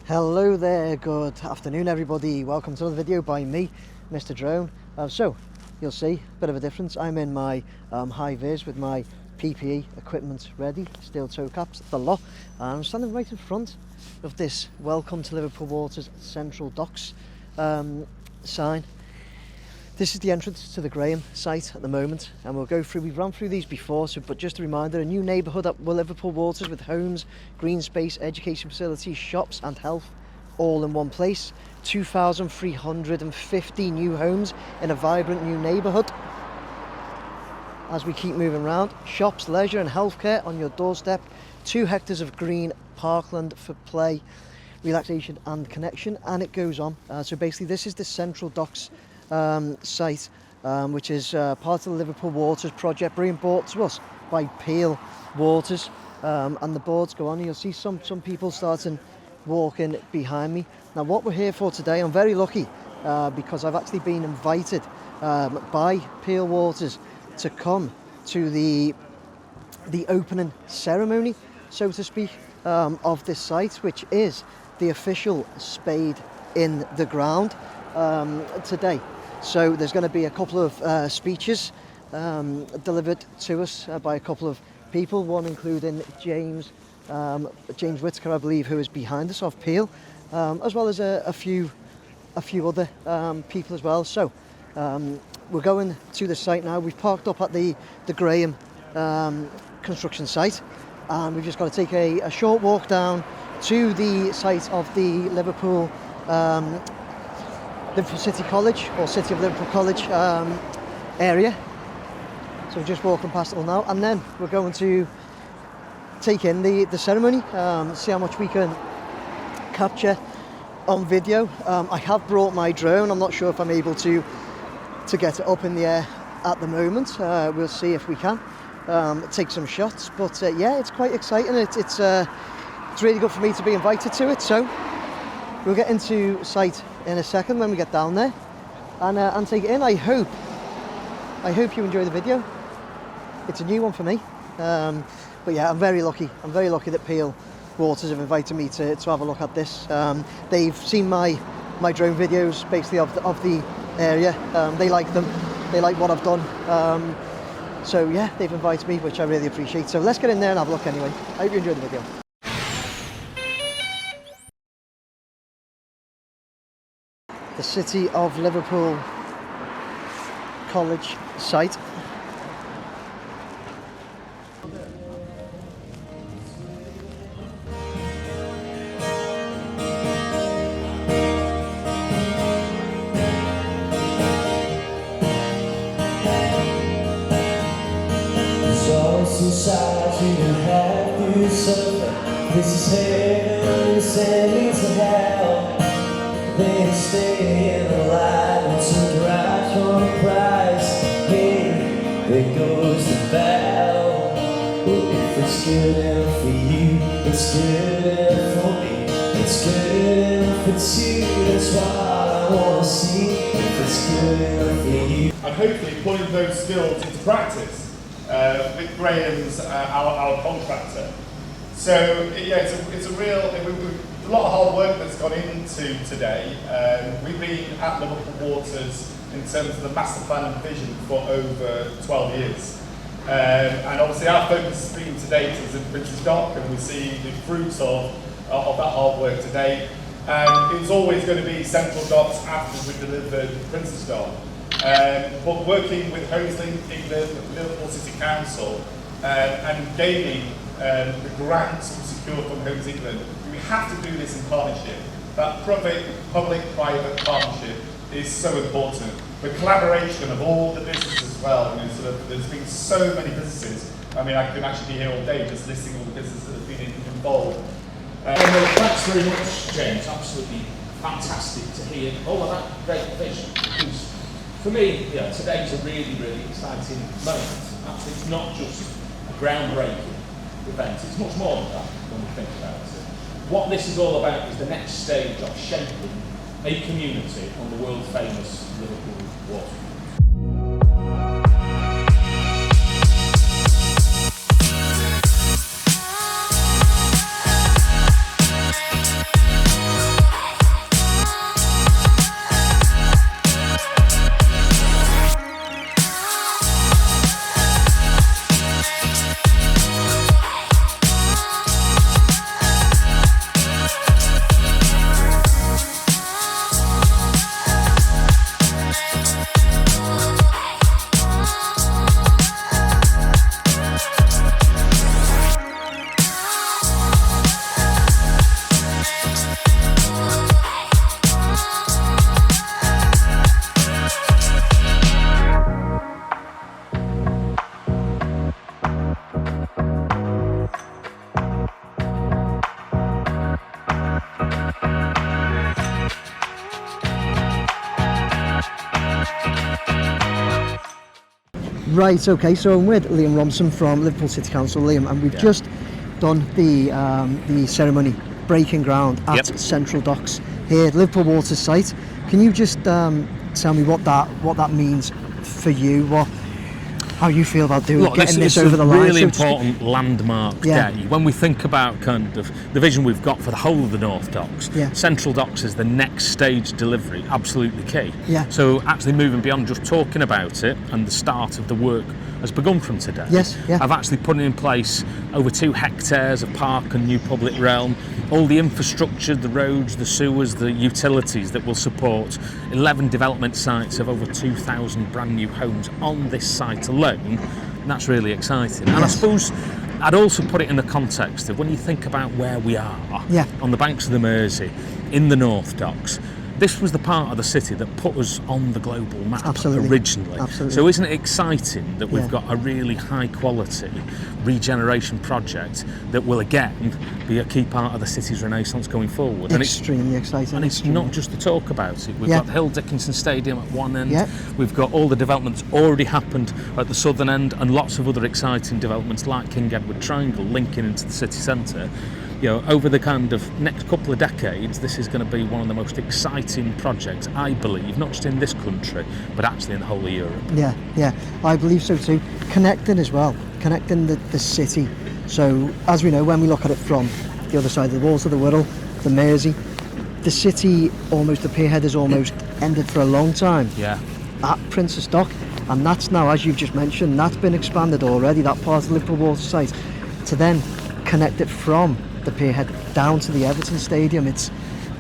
Hello there, good afternoon everybody. Welcome to another video by me, Mr. Drone. So, you'll see a bit of a difference. I'm in my high-vis with my PPE equipment ready, steel toe caps, the lot. And I'm standing right in front of this Welcome to Liverpool Waters Central Docks sign. This is the entrance to the Graham site at the moment, and we've run through these before, but just a reminder, a new neighbourhood at Liverpool Waters with homes, green space, education facilities, shops and health all in one place. 2,350 new homes in a vibrant new neighbourhood. As we keep moving around, shops, leisure and healthcare on your doorstep, 2 hectares of green parkland for play, relaxation and connection, and it goes on. So basically this is the Central Docks site, which is part of the Liverpool Waters project being brought to us by Peel Waters, and the boards go on. You'll see some people starting walking behind me. Now what we're here for today, I'm very lucky because I've actually been invited by Peel Waters to come to the opening ceremony, so to speak, of this site, which is the official spade in the ground today. So there's going to be a couple of speeches delivered to us by a couple of people, one including James Whittaker, I believe, who is behind us, of Peel, as well as a few other people as well. So we're going to the site now. We've parked up at the Graham construction site, and we've just got to take a short walk down to the site of the Liverpool City College, or City of Liverpool College area. So we're just walking past it all now, and then we're going to take in the ceremony, see how much we can capture on video. I have brought my drone. I'm not sure if I'm able to get it up in the air at the moment. We'll see if we can take some shots, but yeah, it's quite exciting. It's really good for me to be invited to it. So we'll get into site in a second when we get down there and take it in. I hope you enjoy the video. It's a new one for me, but yeah, I'm very lucky that Peel Waters have invited me to have a look at this. They've seen my drone videos basically of the area. They like them, they like what I've done, so yeah, they've invited me, which I really appreciate. So let's get in there and have a look anyway. I hope you enjoy the video. The City of Liverpool College site. Inside you can have you suffer. This is heaven, you send me to hell. Then stay in the light until you're out for a prize. Hey, there goes the bell. If it's good enough for you, it's good enough for me. It's good enough for two, that's what I want to see. If it's good enough for you. And hopefully putting those skills into practice. With Graham's our contractor. So yeah, it's a real, a lot of hard work that's gone into today. We've been at Liverpool Waters in terms of the master plan and vision for over 12 years. And obviously our focus has been to date is in Prince's Dock, and we see the fruits of that hard work today. And it's always going to be Central Docks after we deliver Prince's Dock. But working with Homes England, Liverpool City Council, and gaining the grants we secure from Homes England, we have to do this in partnership. That public-private partnership is so important. The collaboration of all the businesses as well. There's been so many businesses. I mean, I could actually be here all day just listing all the businesses that have been involved. Thanks very much, James. Absolutely fantastic to hear all of that great vision. Because for me, today's a really, really exciting moment. Actually, it's not just a groundbreaking event, it's much more than that when we think about it. What this is all about is the next stage of shaping a community on the world famous Liverpool waterfront. Right, okay, so I'm with Liam Romson from Liverpool City Council. Liam, and we've just done the ceremony, breaking ground at Central Docks here at Liverpool Water site. Can you just tell me what that means for you? How you feel about getting this over the line? Really important landmark day. When we think about kind of the vision we've got for the whole of the North Docks, Central Docks is the next stage delivery, absolutely key. Yeah. So actually moving beyond just talking about it, and the start of the work has begun from today. Yes, yeah. I've actually put in place over 2 hectares of park and new public realm, all the infrastructure, the roads, the sewers, the utilities that will support 11 development sites of over 2,000 brand new homes on this site alone. And that's really exciting. And I suppose I'd also put it in the context of when you think about where we are on the banks of the Mersey, in the North Docks. This was the part of the city that put us on the global map originally. Absolutely. So isn't it exciting that we've got a really high quality regeneration project that will again be a key part of the city's renaissance going forward? Extremely exciting. And it's not just to talk about it. We've got the Hill Dickinson Stadium at one end. We've got all the developments already happened at the southern end, and lots of other exciting developments like King Edward Triangle linking into the city centre. You know, over the kind of next couple of decades, this is going to be one of the most exciting projects, I believe, not just in this country, but actually in the whole of Europe. Yeah, I believe so too. Connecting as well, connecting the city. So, as we know, when we look at it from the other side of the Walls of the Wirral, the Mersey, the city, the pierhead has almost ended for a long time at Princess Dock, and that's now, as you've just mentioned, that's been expanded already, that part of the Liverpool Water site, to then connect it from the pierhead down to the Everton Stadium. It's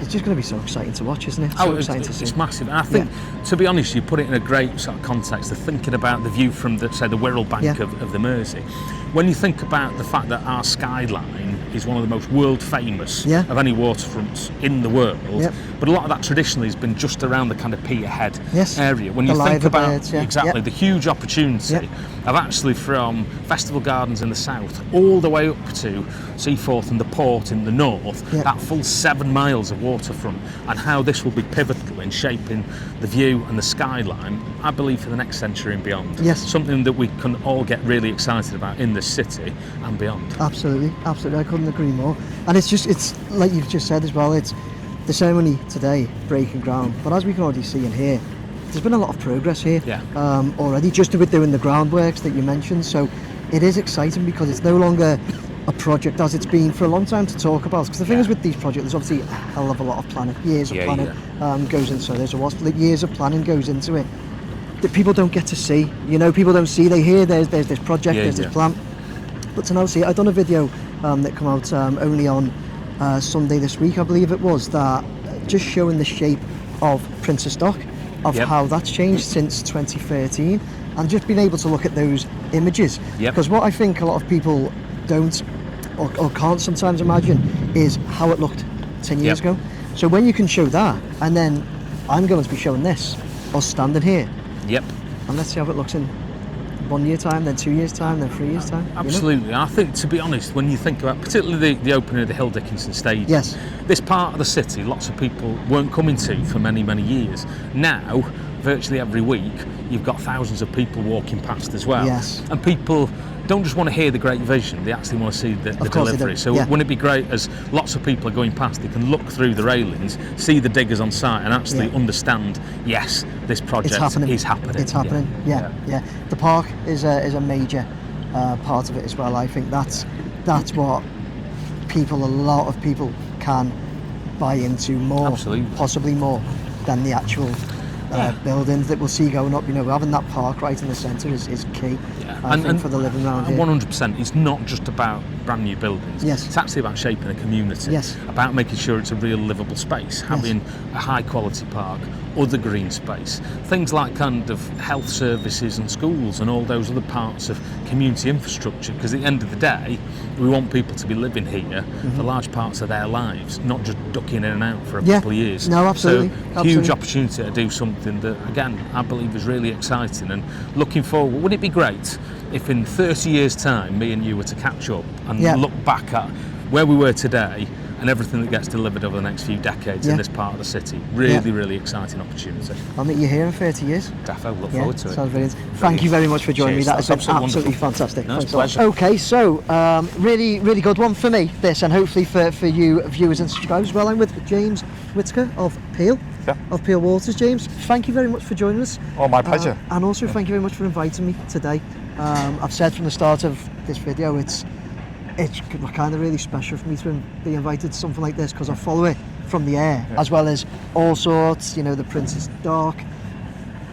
just going to be so exciting to watch, isn't it? So exciting to see. It's massive. And I think, to be honest, you put it in a great sort of context of thinking about the view from the Wirral bank of the Mersey. When you think about the fact that our skyline is one of the most world famous of any waterfronts in the world, but a lot of that traditionally has been just around the kind of pierhead area. When you think about the huge opportunity of actually from Festival Gardens in the south all the way up to Seaforth and the port in the north, that full 7 miles of waterfront, and how this will be pivotal in shaping the view and the skyline, I believe, for the next century and beyond. Something that we can all get really excited about in this city and beyond. Absolutely, I couldn't agree more. And it's like you've just said as well, it's the ceremony today, breaking ground, but as we can already see and hear, there's been a lot of progress here already, just with doing the groundworks that you mentioned. So it is exciting because it's no longer a project as it's been for a long time to talk about. Because the thing is with these projects, there's obviously a hell of a lot of planning, years of planning goes into. So years of planning goes into it that people don't get to see. You know, people don't see. They hear there's this project, there's this plan, but to now see it. I've done a video that came out only on Sunday this week, I believe it was, that just showing the shape of Princess Dock, of how that's changed since 2013, and just being able to look at those images. Because what I think a lot of people don't or can't sometimes imagine is how it looked 10 years ago. So when you can show that, and then I'm going to be showing this, us standing here, and let's see how it looks in 1 year time, then 2 years time, then 3 years time. Absolutely. You know? I think, to be honest, when you think about particularly the opening of the Hill Dickinson Stadium, this part of the city lots of people weren't coming to for many years. Now virtually every week you've got thousands of people walking past as well, and people don't just want to hear the great vision, they actually want to see the delivery. So wouldn't it be great, as lots of people are going past, they can look through the railings, see the diggers on site, and actually understand, yes, this project is happening. It's happening. The park is a major part of it as well. I think that's what a lot of people can buy into more, possibly more than the actual buildings that we'll see going up. You know, having that park right in the centre is key. I think for the living around here. 100%. It's not just about brand new buildings. It's actually about shaping a community. About making sure it's a real livable space, having a high quality park, other green space, things like kind of health services and schools and all those other parts of community infrastructure, because at the end of the day we want people to be living here for large parts of their lives, not just ducking in and out for a couple of years. No, absolutely. So huge opportunity to do something that, again, I believe is really exciting, and looking forward. Would it be great if in 30 years time me and you were to catch up and look back at where we were today and everything that gets delivered over the next few decades Yeah. in this part of the city. Really, really exciting opportunity. I'll meet you here in 30 years. Defo, look forward to it. Sounds brilliant. Thank you very much for joining me. Cheers, That has that's been absolutely absolutely fantastic. No, it's Thanks a lot. a pleasure. Okay, so really, really good one for me, this, and hopefully for you viewers and subscribers as well. I'm with James Whitaker of Peel. Yeah. Of Peel Waters. James, thank you very much for joining us. Oh, my pleasure. And also thank you very much for inviting me today. I've said from the start of this video, it's kind of really special for me to be invited to something like this, because I follow it from the air, as well as all sorts, you know, the Princess Dock,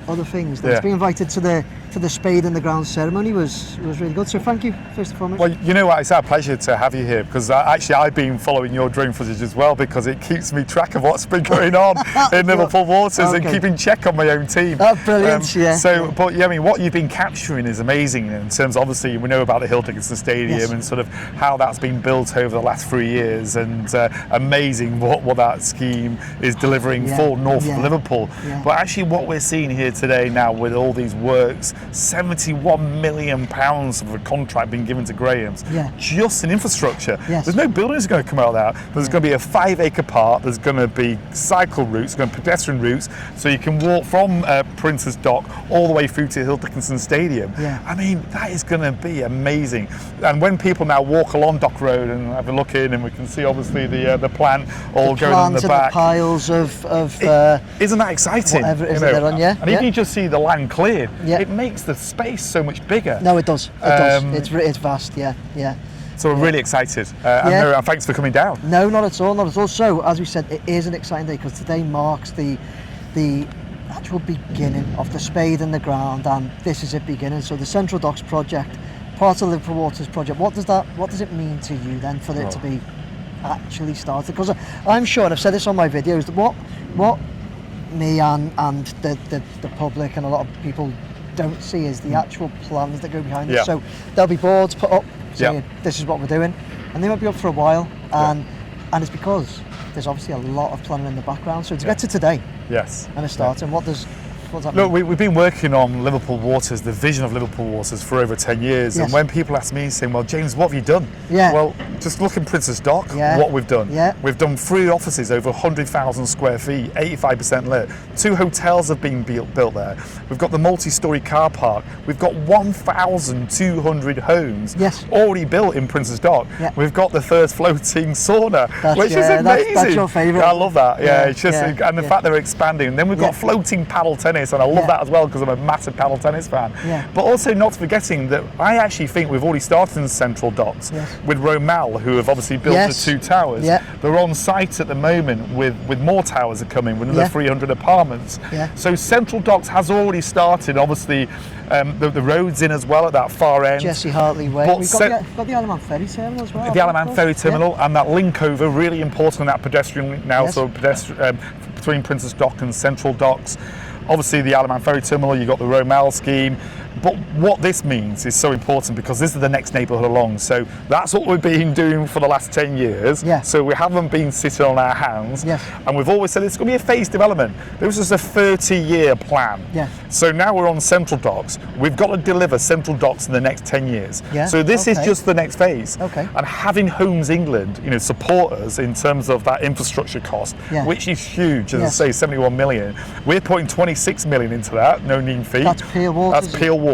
other things. To be invited to the spade in the ground ceremony was really good. So thank you, first and foremost. Well, you know what, it's our pleasure to have you here, because actually I've been following your drone footage as well, because it keeps me track of what's been going on in Liverpool waters and keeping check on my own team. Oh, brilliant, yeah. So, but yeah, I mean, what you've been capturing is amazing in terms of, obviously, we know about the Hill Dickinson Stadium and sort of how that's been built over the last 3 years, and amazing what that scheme is delivering for north of Liverpool. Yeah. But actually what we're seeing here today now with all these works, £71 million of a contract being given to Graham's, just in infrastructure. Yes. There's no buildings going to come out of that. There's going to be a 5-acre park, there's going to be cycle routes, going to be pedestrian routes, so you can walk from Princess Dock all the way through to Hill Dickinson Stadium. Yeah. I mean, that is going to be amazing. And when people now walk along Dock Road and have a look in, and we can see obviously the plant all going in the back. The piles of isn't that exciting? Whatever it is that they're on, And even you just see the land cleared, it makes the space so much bigger. No, it does. It's vast. Yeah. So we're really excited. And thanks for coming down. No, not at all. So, as we said, it is an exciting day, because today marks the actual beginning of the spade in the ground, and this is it beginning. So the Central Docks project, part of the Liverpool Waters project. What does it mean to you then for it to be actually started? Because I'm sure, and I've said this on my videos, that what me and the public and a lot of people don't see is the actual plans that go behind it. So there'll be boards put up saying this is what we're doing, and they might be up for a while, and it's because there's obviously a lot of planning in the background. So to get to today, and a start, and what does that Look, mean? we've been working on Liverpool Waters, the vision of Liverpool Waters, for over 10 years. Yes. And when people ask me, saying, well, James, what have you done? Well, just look in Princess Dock, what we've done. We've done 3 offices, over 100,000 square feet, 85% lit. 2 hotels have been built there. We've got the multi-storey car park. We've got 1,200 homes already built in Princess Dock. We've got the first floating sauna, which is amazing. That's your favourite. I love that. It's just, and the fact they're expanding. And then we've got floating paddle tennis, and I love that as well, because I'm a massive paddle tennis fan. But also not forgetting that I actually think we've already started in Central Docks with Romal, who have obviously built the 2 towers. They're on site at the moment with more towers are coming, with another 300 apartments. So Central Docks has already started, obviously. The roads in as well at that far end. Jesse Hartley Way. But We've got the Isle of Man Ferry Terminal as well. The Isle of Man Ferry Terminal and that link over, really important on that pedestrian link now, so between Princess Dock and Central Docks. Obviously the Isle of Man Ferry Terminal, you've got the Romal scheme. But what this means is so important, because this is the next neighbourhood along. So that's what we've been doing for the last 10 years. So we haven't been sitting on our hands. And we've always said it's going to be a phased development. This was a 30-year plan. So now we're on Central Docks. We've got to deliver Central Docks in the next 10 years. So this is just the next phase. And having Homes England, support us in terms of that infrastructure cost, which is huge, as I say, 71 million. We're putting 26 million into that, no need fee. That's Peel Waters. That's Peel Waters.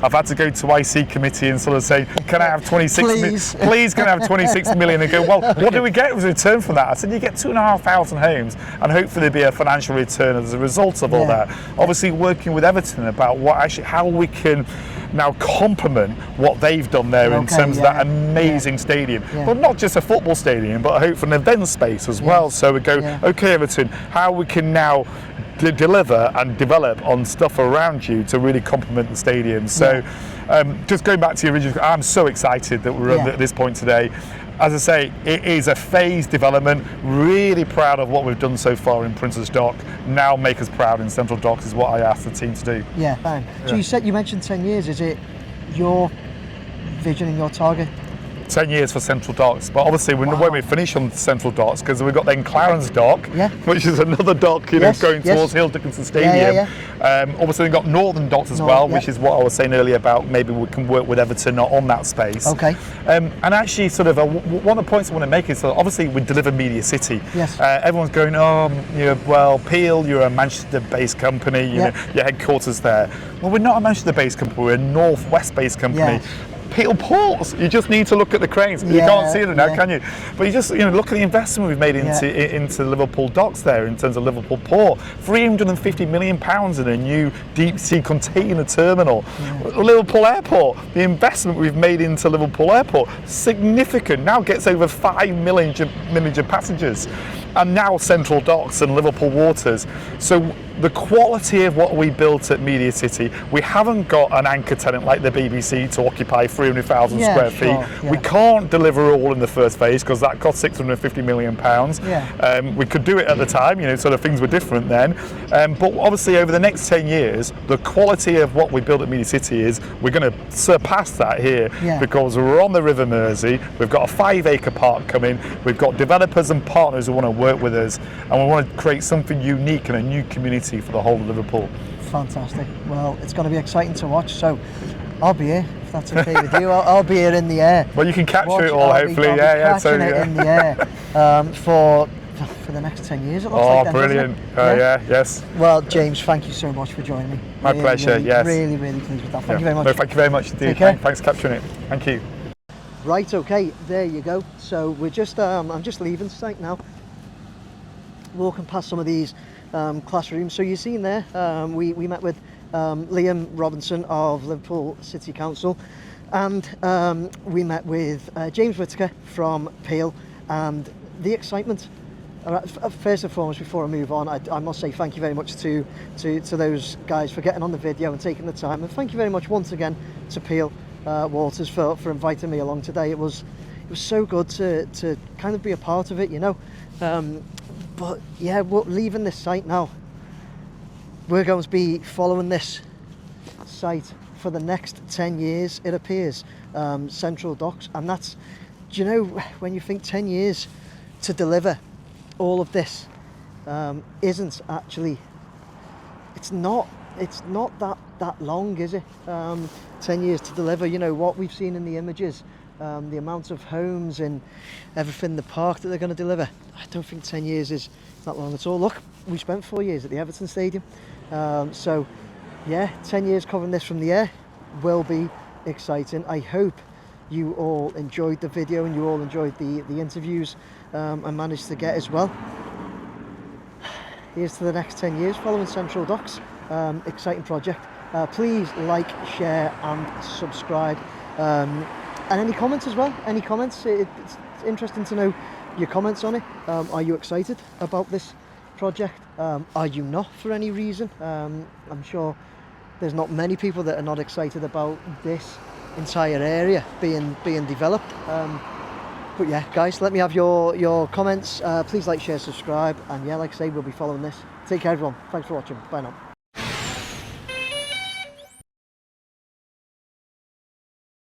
I've had to go to IC committee and sort of say, can I have 26 million? Please, can I have 26 million? And go, well, what do we get as a return from that? I said, you get 2,500 homes, and hopefully there'll be a financial return as a result of all that. Obviously working with Everton about how we can now complement what they've done there in terms of that amazing stadium. But not just a football stadium, but I hope for an event space as well. So we go, okay, Everton, how we can now deliver and develop on stuff around you to really complement the stadium. So just going back to the original, I'm so excited that we're at this point today. As I say, it is a phased development. Really proud of what we've done so far in Princess Dock. Now make us proud in Central Docks is what I asked the team to do. So you mentioned 10 years. Is it your vision and your target 10 years for Central Docks, but obviously we won't be finished on Central Docks because we've got then Clarence Dock, Yeah. which is another dock, you know, going towards Hill Dickinson Stadium. Obviously we've got Northern Docks as well, which is what I was saying earlier about maybe we can work with Everton on that space. Okay. And actually, sort of one of the points I want to make is that obviously we deliver Media City. Yes. Everyone's going, oh, well, Peel, you're a Manchester-based company, you know, your headquarters there. Well, we're not a Manchester-based company, we're a North-West-based company. Yes. Peel ports. You just need to look at the cranes. You can't see them now, can you? But you just, you know, look at the investment we've made into Liverpool docks there in terms of Liverpool Port. £350 million in a new deep sea container terminal. Liverpool Airport. The investment we've made into Liverpool Airport, significant. Now gets over 5 million passengers. And now Central Docks and Liverpool Waters. So the quality of what we built at Media City, we haven't got an anchor tenant like the BBC to occupy 300,000 square feet. We can't deliver all in the first phase because that cost £650 million. We could do it at the time, you know, sort of things were different then. But obviously over the next 10 years, the quality of what we built at Media City is we're going to surpass that here because we're on the River Mersey, we've got a 5-acre park coming, we've got developers and partners who want to work with us, and we want to create something unique and a new community for the whole of Liverpool. Fantastic. Well, it's going to be exciting to watch, so I'll be here, if that's okay with you. I'll be here in the air. Well, you can capture it all, hopefully. I'll be catching it in the air for the next 10 years, it looks like then, brilliant. Yes. Well, James, thank you so much for joining me. My pleasure, yes. Really pleased with that. Thank you very much. No, thank you very much indeed. Thanks for capturing it. Thank you. Right, okay, there you go. So we're just, I'm just leaving site now. Walking past some of these classrooms. So you've seen there, we met with Liam Robinson of Liverpool City Council, and we met with James Whittaker from Peel, and the excitement. First and foremost, before I move on, I must say thank you very much to those guys for getting on the video and taking the time, and thank you very much once again to Peel Waters for inviting me along today. It was so good to kind of be a part of it, you know. But yeah, we're leaving this site now. We're going to be following this site for the next 10 years, it appears, Central Docks. And that's, do you know, when you think 10 years to deliver all of this isn't actually, it's not that long, is it? 10 years to deliver, you know, what we've seen in the images, the amount of homes and everything in the park that they're going to deliver. I don't think 10 years is that long at all. Look, we spent 4 years at the Everton Stadium. So yeah, 10 years covering this from the air will be exciting. I hope you all enjoyed the video and you all enjoyed the interviews I managed to get as well. Here's to the next 10 years following Central Docks. Exciting project. Please like, share and subscribe. And any comments as well? Any comments? It's interesting to know your comments on it. Are you excited about this project? Are you not for any reason? I'm sure there's not many people that are not excited about this entire area being developed. But yeah, guys, let me have your comments. Please like, share, subscribe, and yeah, like I say, we'll be following this. Take care, everyone. Thanks for watching. Bye now.